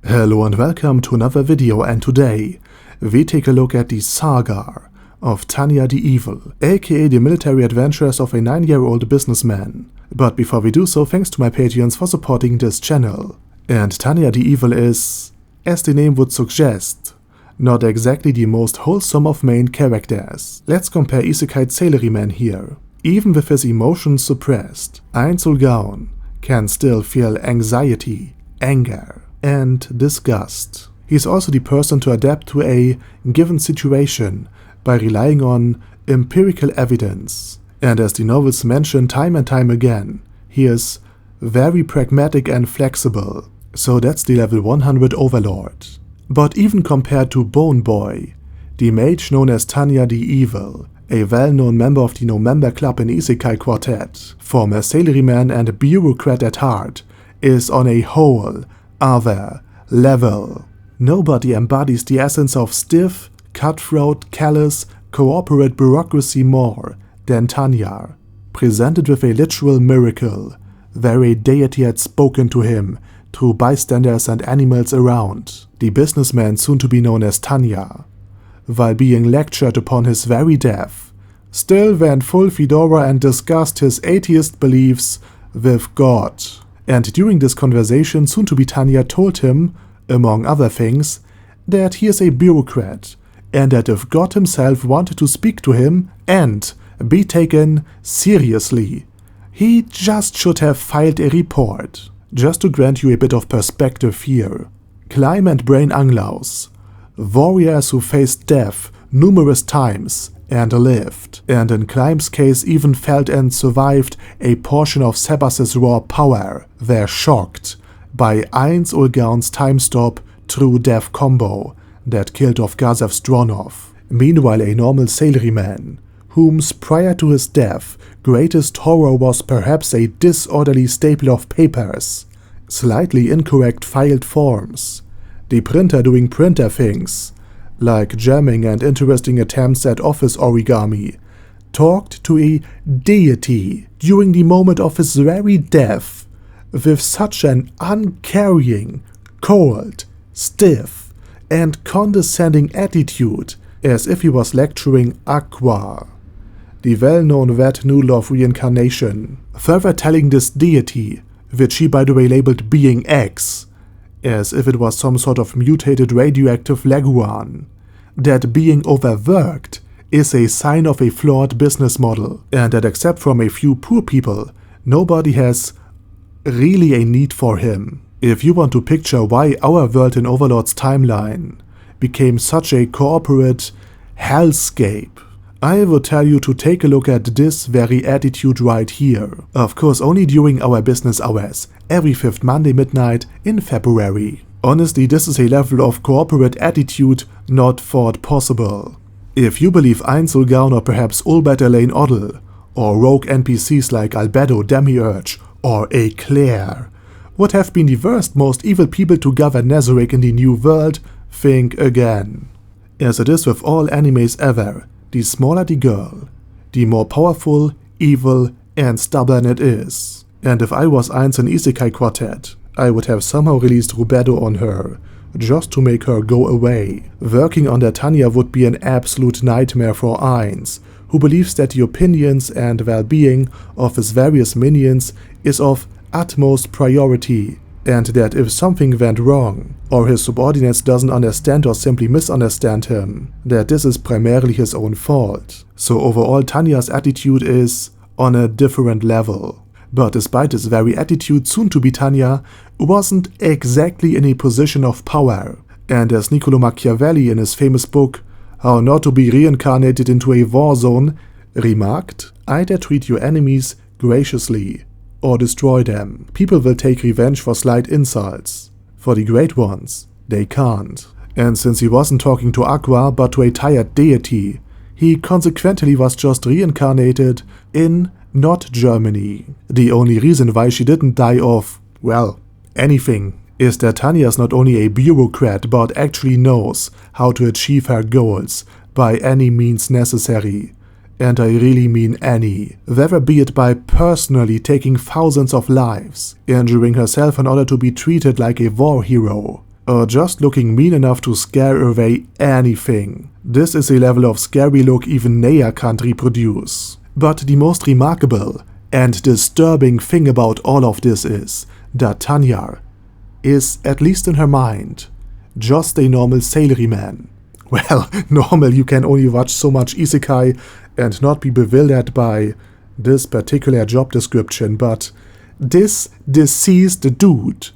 Hello and welcome to another video, and today we take a look at the saga of Tanya the Evil, aka the military adventures of a 9-year-old businessman. But before we do so, thanks to my Patreons for supporting this channel. And Tanya the Evil is, as the name would suggest, not exactly the most wholesome of main characters. Let's compare Isekai's salaryman here. Even with his emotions suppressed, Ainz Ooal Gown can still feel anxiety, anger, and disgust. He's also the person to adapt to a given situation by relying on empirical evidence. And as the novels mention time and time again, he is very pragmatic and flexible. So that's the level 100 Overlord. But even compared to Bone Boy, the mage known as Tanya the Evil, a well-known member of the No-Member Club in Isekai Quartet, former salaryman and bureaucrat at heart, is on a whole other level. Nobody embodies the essence of stiff, cutthroat, callous, corporate bureaucracy more than Tanya, presented with a literal miracle, where a deity had spoken to him through bystanders and animals around. The businessman, soon to be known as Tanya, while being lectured upon his very death, still went full fedora and discussed his atheist beliefs with God. And during this conversation, soon to be Tanya told him, among other things, that he is a bureaucrat, and that if God himself wanted to speak to him and be taken seriously, he just should have filed a report. Just to grant you a bit of perspective here, Climb and Brain Anglaus, warriors who faced death numerous times and lived, and in Climb's case even felt and survived a portion of Sebas's raw power, were shocked by Ainz Ooal Gown's time stop true death combo that killed off Gazef Stronov. Meanwhile, a normal salaryman, whom's prior to his death greatest horror was perhaps a disorderly staple of papers, slightly incorrect filed forms, the printer doing printer things, like jamming and interesting attempts at office origami, talked to a deity during the moment of his very death with such an uncaring, cold, stiff, and condescending attitude as if he was lecturing Aqua, the well-known wet noodle of reincarnation, further telling this deity, which he by the way labeled Being X, as if it was some sort of mutated radioactive leguan, that being overworked is a sign of a flawed business model, and that except from a few poor people, nobody has really a need for him. If you want to picture why our world in Overlord's timeline became such a corporate hellscape, I would tell you to take a look at this very attitude right here. Of course, only during our business hours, every 5th Monday midnight in February. Honestly, this is a level of corporate attitude not thought possible. If you believe Ainz Ooal Gown or perhaps Ulbert Elaine Oddle, or rogue NPCs like Albedo, Demiurge, or Eclair would have been the worst, most evil people to govern Nazarick in the New World, think again. As it is with all animes ever, the smaller the girl, the more powerful, evil, and stubborn it is. And if I was Ainz in Isekai Quartet, I would have somehow released Rubedo on her, just to make her go away. Working on that Tanya would be an absolute nightmare for Ainz, who believes that the opinions and well-being of his various minions is of utmost priority, and that if something went wrong, or his subordinates doesn't understand or simply misunderstand him, that this is primarily his own fault. So overall, Tanya's attitude is on a different level. But despite his very attitude, soon to be Tanya wasn't exactly in a position of power, and as Niccolo Machiavelli in his famous book How Not to Be Reincarnated into a War Zone remarked, either treat your enemies graciously or destroy them. People will take revenge for slight insults. For the great ones, they can't. And since he wasn't talking to Aqua but to a tired deity, he consequently was just reincarnated in not Germany. The only reason why she didn't die of, well, anything, is that Tanya is not only a bureaucrat but actually knows how to achieve her goals by any means necessary. And I really mean any, whether be it by personally taking thousands of lives, injuring herself in order to be treated like a war hero, or just looking mean enough to scare away anything. This is a level of scary look even Nea can't reproduce. But the most remarkable and disturbing thing about all of this is that Tanya is, at least in her mind, just a normal salaryman. Well, normal, you can only watch so much isekai and not be bewildered by this particular job description, but this deceased dude,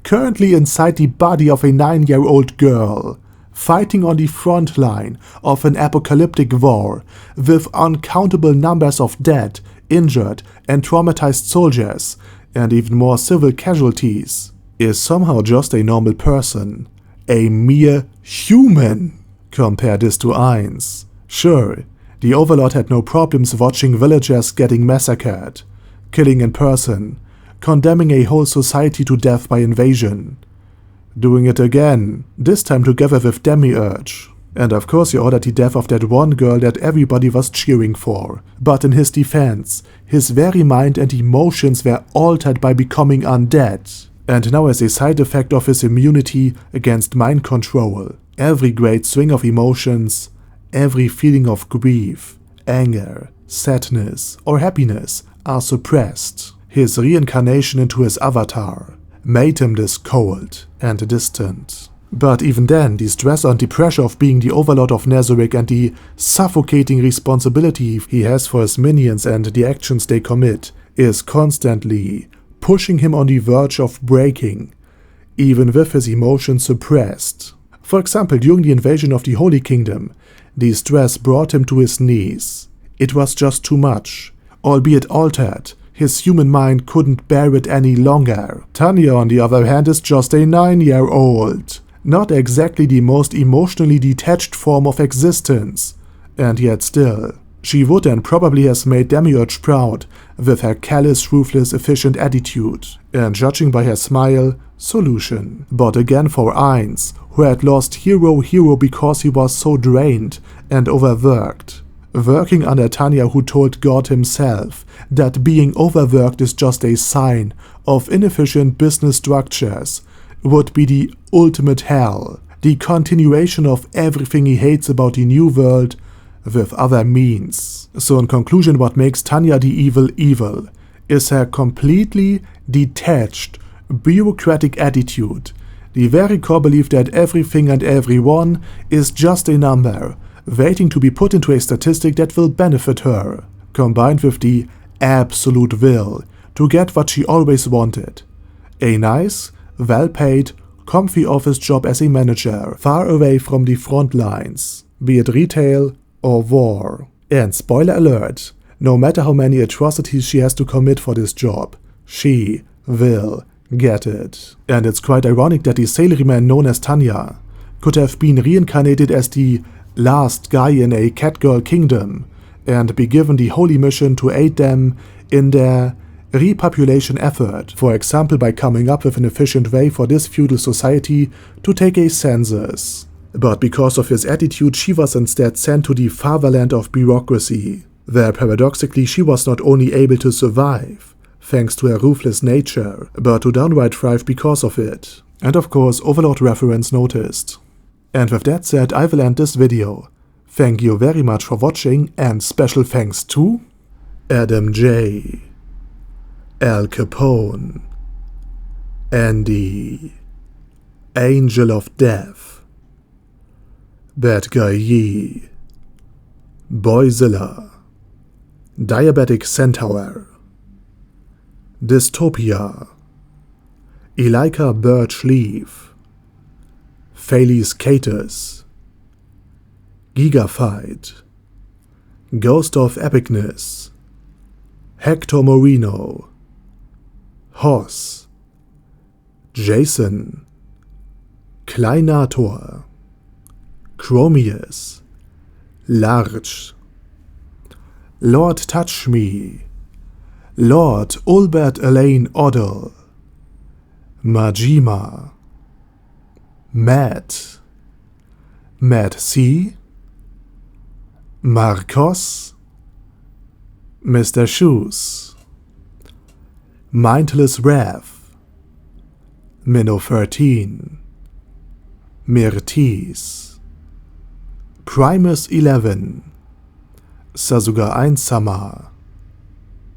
currently inside the body of a 9-year-old girl, fighting on the front line of an apocalyptic war with uncountable numbers of dead, injured and traumatized soldiers, and even more civil casualties, is somehow just a normal person, a mere human. Compare this to Ainz. Sure, the Overlord had no problems watching villagers getting massacred, killing in person, condemning a whole society to death by invasion, doing it again, this time together with Demiurge. And of course he ordered the death of that one girl that everybody was cheering for. But in his defense, his very mind and emotions were altered by becoming undead. And now, as a side effect of his immunity against mind control, every great swing of emotions, every feeling of grief, anger, sadness or happiness are suppressed. His reincarnation into his avatar made him this cold and distant. But even then, the stress and the pressure of being the Overlord of Nazarick and the suffocating responsibility he has for his minions and the actions they commit is constantly pushing him on the verge of breaking, even with his emotions suppressed. For example, during the invasion of the Holy Kingdom, the stress brought him to his knees. It was just too much. Albeit altered, his human mind couldn't bear it any longer. Tanya, on the other hand, is just a 9-year-old. Not exactly the most emotionally detached form of existence. And yet still, she would and probably has made Demiurge proud with her callous, ruthless, efficient attitude, and judging by her smile, solution. But again for Ainz, who had lost hero because he was so drained and overworked. Working under Tanya, who told God himself that being overworked is just a sign of inefficient business structures, would be the ultimate hell, the continuation of everything he hates about the New World with other means. So in conclusion, what makes Tanya the Evil evil is her completely detached, bureaucratic attitude, the very core belief that everything and everyone is just a number, waiting to be put into a statistic that will benefit her, combined with the absolute will to get what she always wanted. A nice, well-paid, comfy office job as a manager, far away from the front lines, be it retail or war. And spoiler alert, no matter how many atrocities she has to commit for this job, she will get it. And it's quite ironic that the salaryman known as Tanya could have been reincarnated as the last guy in a catgirl kingdom and be given the holy mission to aid them in their repopulation effort, for example by coming up with an efficient way for this feudal society to take a census. But because of his attitude, she was instead sent to the fatherland of bureaucracy, where paradoxically she was not only able to survive, thanks to her ruthless nature, but to downright thrive because of it. And of course, Overlord reference noticed. And with that said, I will end this video. Thank you very much for watching, and special thanks to Adam J, Al Capone, Andy, Angel of Death, Bad Guy Yi, Boyzilla, Diabetic Centaur, Dystopia, Elika Birchleaf, Thales Catus, Gigafight, Ghost of Epicness, Hector Moreno, Hoss, Jason, Kleinator, Chromius, Large, Lord Touch Me, Lord Ulbert Elaine Oddle, Majima, Matt, Matt C, Marcos, Mr. Shoes, Mindless Wrath, Minnow 13, Myrtis, Primus 11, Sasuga Einsama,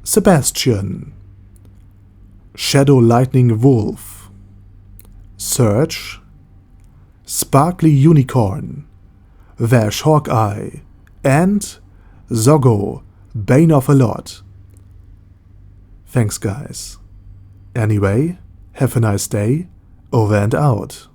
Sebastian, Shadow Lightning Wolf, Surge, Sparkly Unicorn, Vash Hawkeye, and Zoggo, Bane of a Lot. Thanks guys. Anyway, have a nice day, over and out.